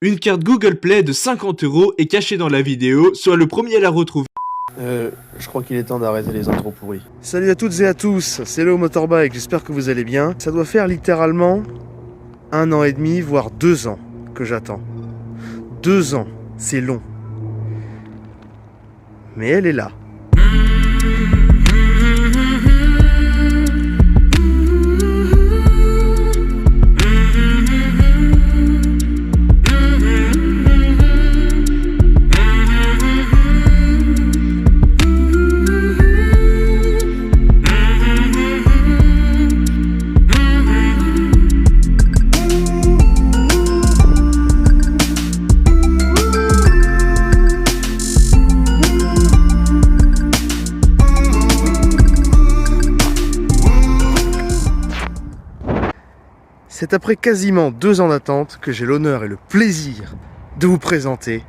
Une carte Google Play de 50 € est cachée dans la vidéo, sois le premier à la retrouver. Je crois qu'il est temps d'arrêter les intros pourris. Salut à toutes et à tous, c'est Léo Motorbike, j'espère que vous allez bien. Ça doit faire littéralement 1 an et demi, voire 2 ans que j'attends. 2 ans, c'est long. Mais elle est là. C'est après quasiment 2 ans d'attente que j'ai l'honneur et le plaisir de vous présenter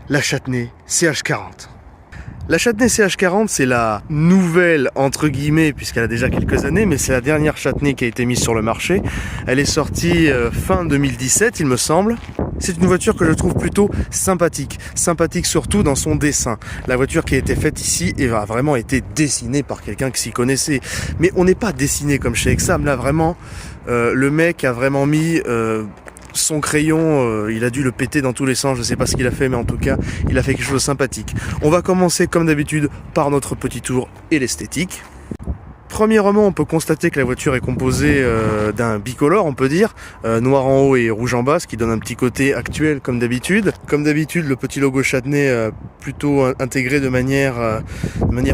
la Châtenay CH40. La Châtenay CH40, c'est la nouvelle, entre guillemets, puisqu'elle a déjà quelques années, mais c'est la dernière Châtenay qui a été mise sur le marché. Elle est sortie fin 2017, il me semble. C'est une voiture que je trouve plutôt sympathique. Sympathique surtout dans son dessin. La voiture qui a été faite ici a vraiment été dessinée par quelqu'un qui s'y connaissait. Mais on n'est pas dessiné comme chez Exam. Là, vraiment, le mec a vraiment mis son crayon, il a dû le péter dans tous les sens. Je ne sais pas ce qu'il a fait, mais en tout cas, il a fait quelque chose de sympathique. On va commencer comme d'habitude par notre petit tour et l'esthétique. Premièrement, on peut constater que la voiture est composée d'un bicolore, on peut dire, noir en haut et rouge en bas, ce qui donne un petit côté actuel comme d'habitude. Comme d'habitude, le petit logo Châtenay plutôt intégré de manière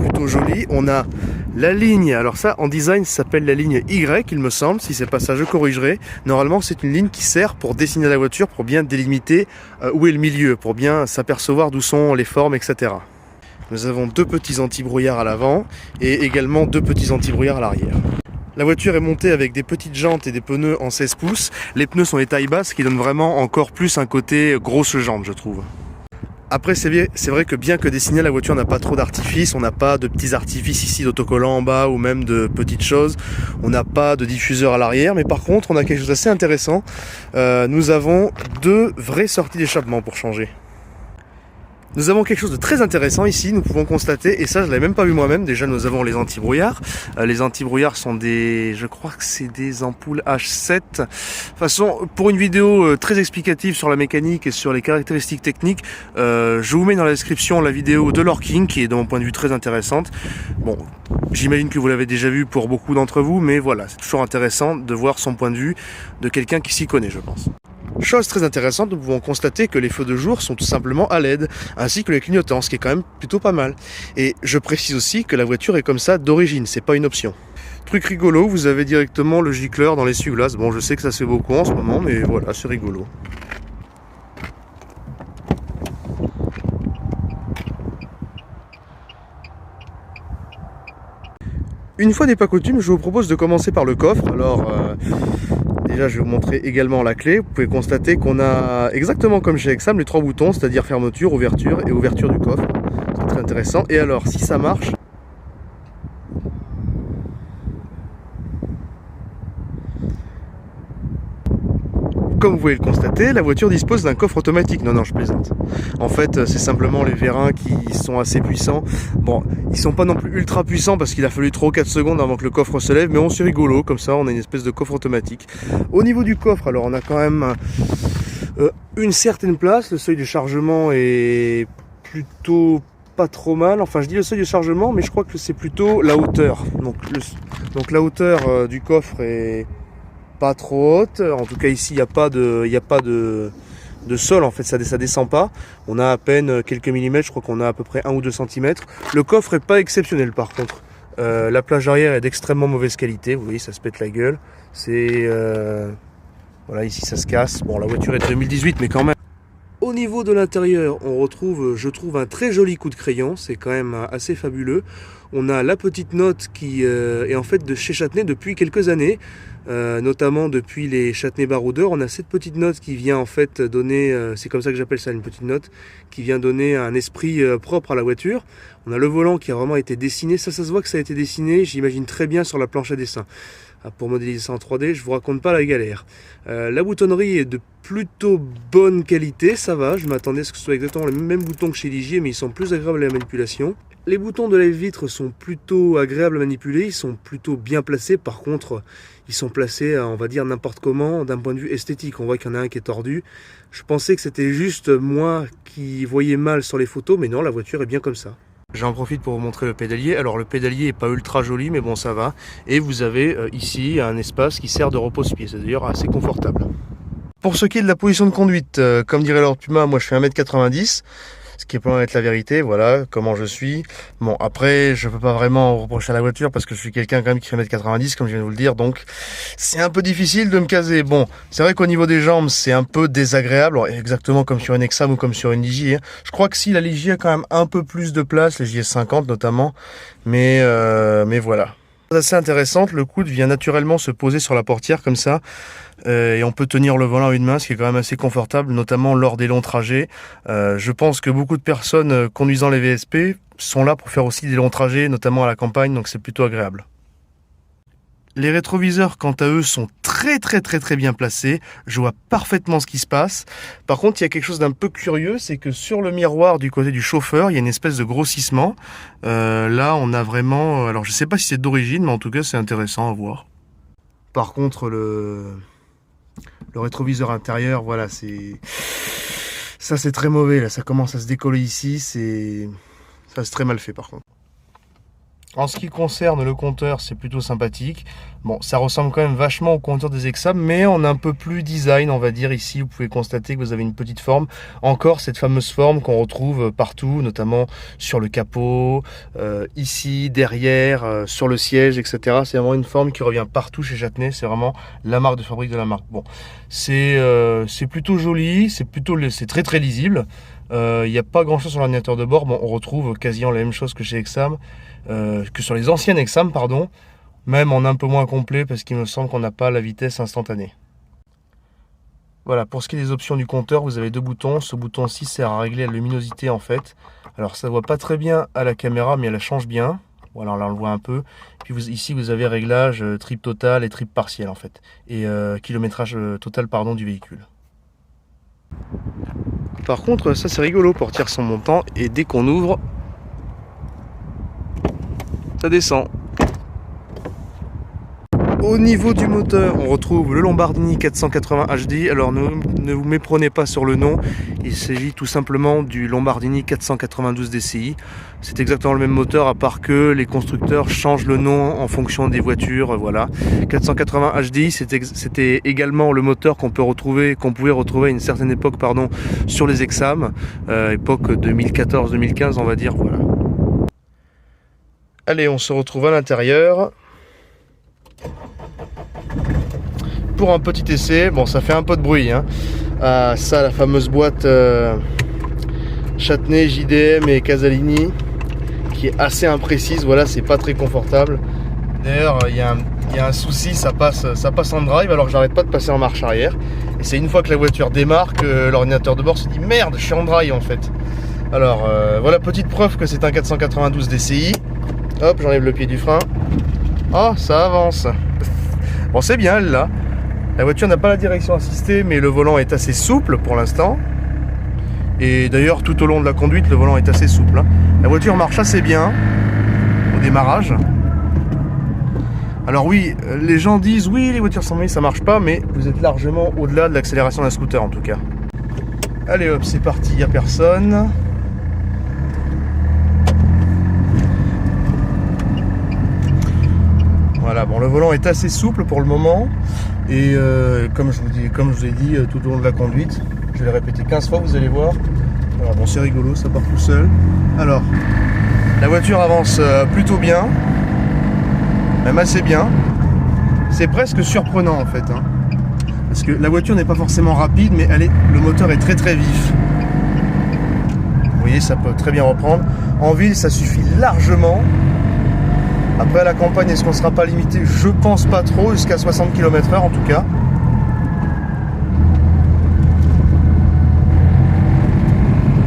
plutôt jolie. On a la ligne, alors ça en design ça s'appelle la ligne Y, il me semble, si c'est pas ça je corrigerai. Normalement c'est une ligne qui sert pour dessiner la voiture, pour bien délimiter où est le milieu, pour bien s'apercevoir d'où sont les formes, etc. Nous avons 2 petits anti-brouillards à l'avant et également 2 petits anti-brouillards à l'arrière. La voiture est montée avec des petites jantes et des pneus en 16 pouces. Les pneus sont des tailles basses, ce qui donne vraiment encore plus un côté grosse jambe, je trouve. Après, c'est vrai que bien que dessinée, la voiture n'a pas trop d'artifices. On n'a pas de petits artifices ici d'autocollants en bas ou même de petites choses. On n'a pas de diffuseur à l'arrière. Mais par contre, on a quelque chose d'assez intéressant. Nous avons 2 vraies sorties d'échappement pour changer. Nous avons quelque chose de très intéressant ici, nous pouvons constater, et ça je ne l'avais même pas vu moi-même, déjà nous avons les anti-brouillards. Les anti-brouillards sont je crois que c'est des ampoules H7. De toute façon, pour une vidéo très explicative sur la mécanique et sur les caractéristiques techniques, je vous mets dans la description la vidéo de Lorking, qui est de mon point de vue très intéressante. Bon, j'imagine que vous l'avez déjà vu pour beaucoup d'entre vous, mais voilà, c'est toujours intéressant de voir son point de vue de quelqu'un qui s'y connaît, je pense. Chose très intéressante, nous pouvons constater que les feux de jour sont tout simplement à LED, ainsi que les clignotants, ce qui est quand même plutôt pas mal. Et je précise aussi que la voiture est comme ça d'origine, c'est pas une option. Truc rigolo, vous avez directement le gicleur dans l'essuie-glace. Bon, je sais que ça se fait beaucoup en ce moment, mais voilà, c'est rigolo. Une fois n'est pas coutume, je vous propose de commencer par le coffre. Alors, déjà, je vais vous montrer également la clé. Vous pouvez constater qu'on a, exactement comme chez Exam, les 3 boutons, c'est-à-dire fermeture, ouverture et ouverture du coffre. C'est très intéressant. Et alors, si ça marche, comme vous pouvez le constater, la voiture dispose d'un coffre automatique. Non, je plaisante. En fait, c'est simplement les vérins qui sont assez puissants. Bon, ils sont pas non plus ultra puissants parce qu'il a fallu 3 ou 4 secondes avant que le coffre se lève, mais on c'est rigolo, comme ça on a une espèce de coffre automatique. Au niveau du coffre, alors on a quand même une certaine place. Le seuil de chargement est plutôt pas trop mal. Enfin, je dis le seuil de chargement, mais je crois que c'est plutôt la hauteur. Donc la hauteur du coffre est pas trop haute, en tout cas ici il n'y a pas de sol, en fait ça descend pas, on a à peine quelques millimètres, je crois qu'on a à peu près 1 ou 2 cm. Le coffre est pas exceptionnel par contre, la plage arrière est d'extrêmement mauvaise qualité, vous voyez ça se pète la gueule, voilà ici ça se casse, bon la voiture est de 2018 mais quand même. Au niveau de l'intérieur, on retrouve, je trouve, un très joli coup de crayon, c'est quand même assez fabuleux. On a la petite note qui est en fait de chez Châtenay depuis quelques années, notamment depuis les Châtenay baroudeurs. On a cette petite note qui vient en fait donner, c'est comme ça que j'appelle ça, une petite note, qui vient donner un esprit propre à la voiture. On a le volant qui a vraiment été dessiné, ça se voit que ça a été dessiné, j'imagine très bien sur la planche à dessin. pour modéliser ça en 3D, je vous raconte pas la galère. La boutonnerie est de plutôt bonne qualité, ça va, je m'attendais à ce que ce soit exactement les mêmes boutons que chez Ligier, mais ils sont plus agréables à la manipulation. Les boutons de la vitre sont plutôt agréables à manipuler, ils sont plutôt bien placés, par contre ils sont placés, on va dire, n'importe comment d'un point de vue esthétique. On voit qu'il y en a un qui est tordu. Je pensais que c'était juste moi qui voyais mal sur les photos, mais non, la voiture est bien comme ça. J'en profite pour vous montrer le pédalier. Alors le pédalier est pas ultra joli, mais bon, ça va. Et vous avez ici un espace qui sert de repose-pied, c'est d'ailleurs assez confortable. Pour ce qui est de la position de conduite, comme dirait Lord Puma, moi je fais 1m90, ce qui est pas loin d'être la vérité, voilà comment je suis. Bon, après, je peux pas vraiment reprocher à la voiture parce que je suis quelqu'un quand même qui fait 1m90, comme je viens de vous le dire, donc c'est un peu difficile de me caser. Bon, c'est vrai qu'au niveau des jambes, c'est un peu désagréable, alors, exactement comme sur une Exam ou comme sur une Ligier. Hein. Je crois que si, la Ligier a quand même un peu plus de place, les JS50 notamment, mais voilà. Assez intéressante, le coude vient naturellement se poser sur la portière comme ça et on peut tenir le volant à une main, ce qui est quand même assez confortable, notamment lors des longs trajets. Je pense que beaucoup de personnes conduisant les VSP sont là pour faire aussi des longs trajets, notamment à la campagne, donc c'est plutôt agréable. Les rétroviseurs, quant à eux, sont très bien placés. Je vois parfaitement ce qui se passe. Par contre, il y a quelque chose d'un peu curieux, c'est que sur le miroir du côté du chauffeur, il y a une espèce de grossissement. Là, on a vraiment... Alors, je sais pas si c'est d'origine, mais en tout cas, c'est intéressant à voir. Par contre, le rétroviseur intérieur, voilà, c'est... Ça, c'est très mauvais, là. Ça commence à se décoller ici. Ça, c'est très mal fait, par contre. En ce qui concerne le compteur, c'est plutôt sympathique. Bon, ça ressemble quand même vachement au compteur des Exam, mais on a un peu plus design, on va dire. Ici, vous pouvez constater que vous avez une petite forme. Encore cette fameuse forme qu'on retrouve partout, notamment sur le capot, ici, derrière, sur le siège, etc. C'est vraiment une forme qui revient partout chez Châtenay. C'est vraiment la marque de fabrique de la marque. Bon, c'est plutôt joli, c'est très lisible. Il n'y a pas grand chose sur l'ordinateur de bord. Bon, on retrouve quasiment la même chose que chez Exam, que sur les anciennes Exam, pardon, même en un peu moins complet parce qu'il me semble qu'on n'a pas la vitesse instantanée. Voilà, pour ce qui est des options du compteur, vous avez deux boutons. Ce bouton-ci sert à régler la luminosité en fait. Alors ça ne voit pas très bien à la caméra, mais elle la change bien. Voilà, là on le voit un peu. Puis ici vous avez réglage trip total et trip partiel en fait. Et kilométrage total pardon du véhicule. Par contre, ça c'est rigolo pour tirer son montant et dès qu'on ouvre, ça descend. Au niveau du moteur, on retrouve le Lombardini 480 HD. Alors ne vous méprenez pas sur le nom, il s'agit tout simplement du Lombardini 492 DCI. C'est exactement le même moteur à part que les constructeurs changent le nom en fonction des voitures. Voilà. 480 HD, c'était également le moteur qu'on pouvait retrouver à une certaine époque, pardon, sur les Exam, époque 2014-2015 on va dire. Voilà. Allez, on se retrouve à l'intérieur pour un petit essai. Bon, ça fait un peu de bruit, hein. Ça, la fameuse boîte Châtenay, JDM et Casalini, qui est assez imprécise. Voilà, c'est pas très confortable. D'ailleurs, il y a un souci, ça passe en drive alors que j'arrête pas de passer en marche arrière. Et c'est une fois que la voiture démarre que l'ordinateur de bord se dit merde, je suis en drive en fait. Alors voilà, petite preuve que c'est un 492 DCI. Hop, j'enlève le pied du frein. Oh, ça avance. Bon, c'est bien là. La voiture n'a pas la direction assistée, mais le volant est assez souple pour l'instant. Et d'ailleurs, tout au long de la conduite, le volant est assez souple. Hein. La voiture marche assez bien au démarrage. Alors oui, les gens disent oui, les voitures sans manuel, ça marche pas, mais vous êtes largement au-delà de l'accélération d'un scooter en tout cas. Allez hop, c'est parti, il n'y a personne. Voilà, bon, le volant est assez souple pour le moment et comme je vous ai dit tout au long de la conduite, je vais le répéter 15 fois, vous allez voir. Alors bon, c'est rigolo, ça part tout seul. Alors, la voiture avance plutôt bien, même assez bien. C'est presque surprenant en fait, hein, parce que la voiture n'est pas forcément rapide, mais le moteur est très vif. Vous voyez, ça peut très bien reprendre. En ville, ça suffit largement. Après à la campagne, est-ce qu'on ne sera pas limité? Je pense pas trop, jusqu'à 60 km/h en tout cas.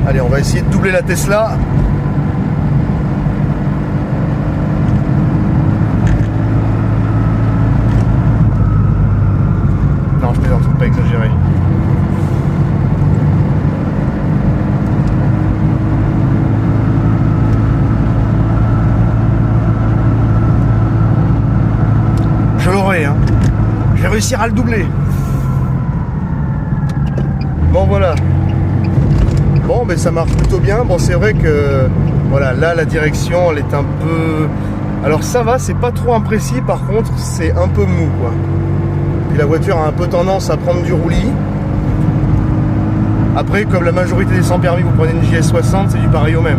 Allez, on va essayer de doubler la Tesla. réussir à le doubler. Bon voilà. Bon ben ça marche plutôt bien. Bon c'est vrai que voilà, là la direction elle est un peu... Alors ça va, c'est pas trop imprécis, par contre c'est un peu mou quoi. Puis la voiture a un peu tendance à prendre du roulis. Après, comme la majorité des sans permis, vous prenez une JS60, c'est du pareil au même.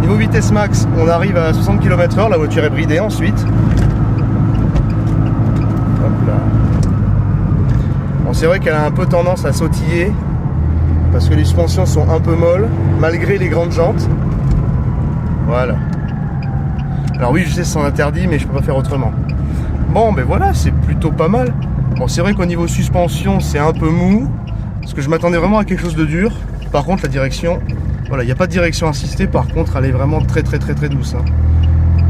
Niveau vitesse max, on arrive à 60 km/h, la voiture est bridée ensuite. Hop là. Bon, c'est vrai qu'elle a un peu tendance à sautiller, parce que les suspensions sont un peu molles, malgré les grandes jantes. Voilà. Alors oui, je sais, c'est interdit, mais je peux pas faire autrement. Bon, ben voilà, c'est plutôt pas mal. Bon, c'est vrai qu'au niveau suspension, c'est un peu mou, parce que je m'attendais vraiment à quelque chose de dur. Par contre, la direction, voilà, il n'y a pas de direction assistée, par contre, elle est vraiment très douce. Hein.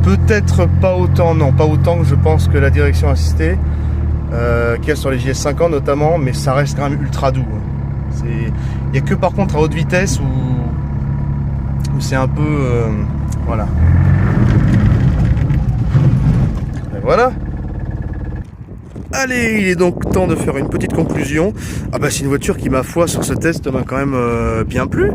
Peut-être pas autant, non, pas autant que je pense que la direction assistée, qu'il y a sur les JS50 notamment, mais ça reste quand même ultra doux. Hein. Il n'y a que par contre à haute vitesse où c'est un peu... voilà. Et voilà. Allez, il est donc temps de faire une petite conclusion. Ah bah c'est une voiture qui, ma foi, sur ce test m'a quand même bien plu.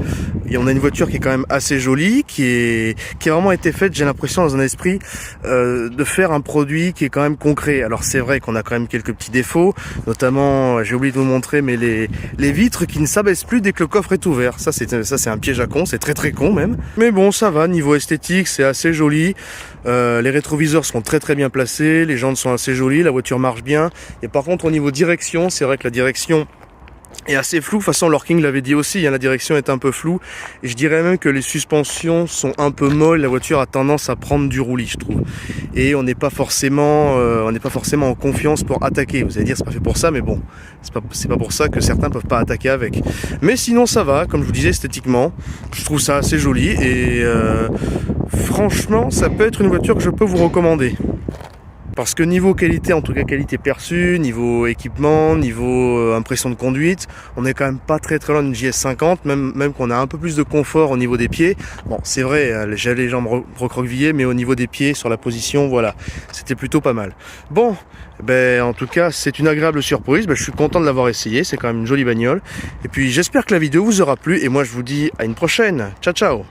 Et on a une voiture qui est quand même assez jolie, qui a vraiment été faite, j'ai l'impression, dans un esprit de faire un produit qui est quand même concret. Alors c'est vrai qu'on a quand même quelques petits défauts, notamment, j'ai oublié de vous montrer, mais les vitres qui ne s'abaissent plus dès que le coffre est ouvert. Ça c'est un piège à con, c'est très con même. Mais bon, ça va, niveau esthétique, c'est assez joli. Les rétroviseurs sont très bien placés, les jantes sont assez jolies, la voiture marche bien. Et par contre au niveau direction, c'est vrai que la direction est assez floue. De toute façon, Lord-King l'avait dit aussi, hein, la direction est un peu floue. Et je dirais même que les suspensions sont un peu molles. La voiture a tendance à prendre du roulis, je trouve. Et on n'est pas forcément en confiance pour attaquer. Vous allez dire, c'est pas fait pour ça, mais bon, c'est pas pour ça que certains peuvent pas attaquer avec. Mais sinon, ça va. Comme je vous disais, esthétiquement, je trouve ça assez joli. Et franchement, ça peut être une voiture que je peux vous recommander. Parce que niveau qualité, en tout cas qualité perçue, niveau équipement, niveau impression de conduite, on est quand même pas très loin d'une JS50, même qu'on a un peu plus de confort au niveau des pieds. Bon, c'est vrai, j'ai les jambes recroquevillées, mais au niveau des pieds, sur la position, voilà, c'était plutôt pas mal. Bon, ben en tout cas, c'est une agréable surprise. Ben, je suis content de l'avoir essayé, c'est quand même une jolie bagnole. Et puis j'espère que la vidéo vous aura plu, et moi je vous dis à une prochaine. Ciao ciao.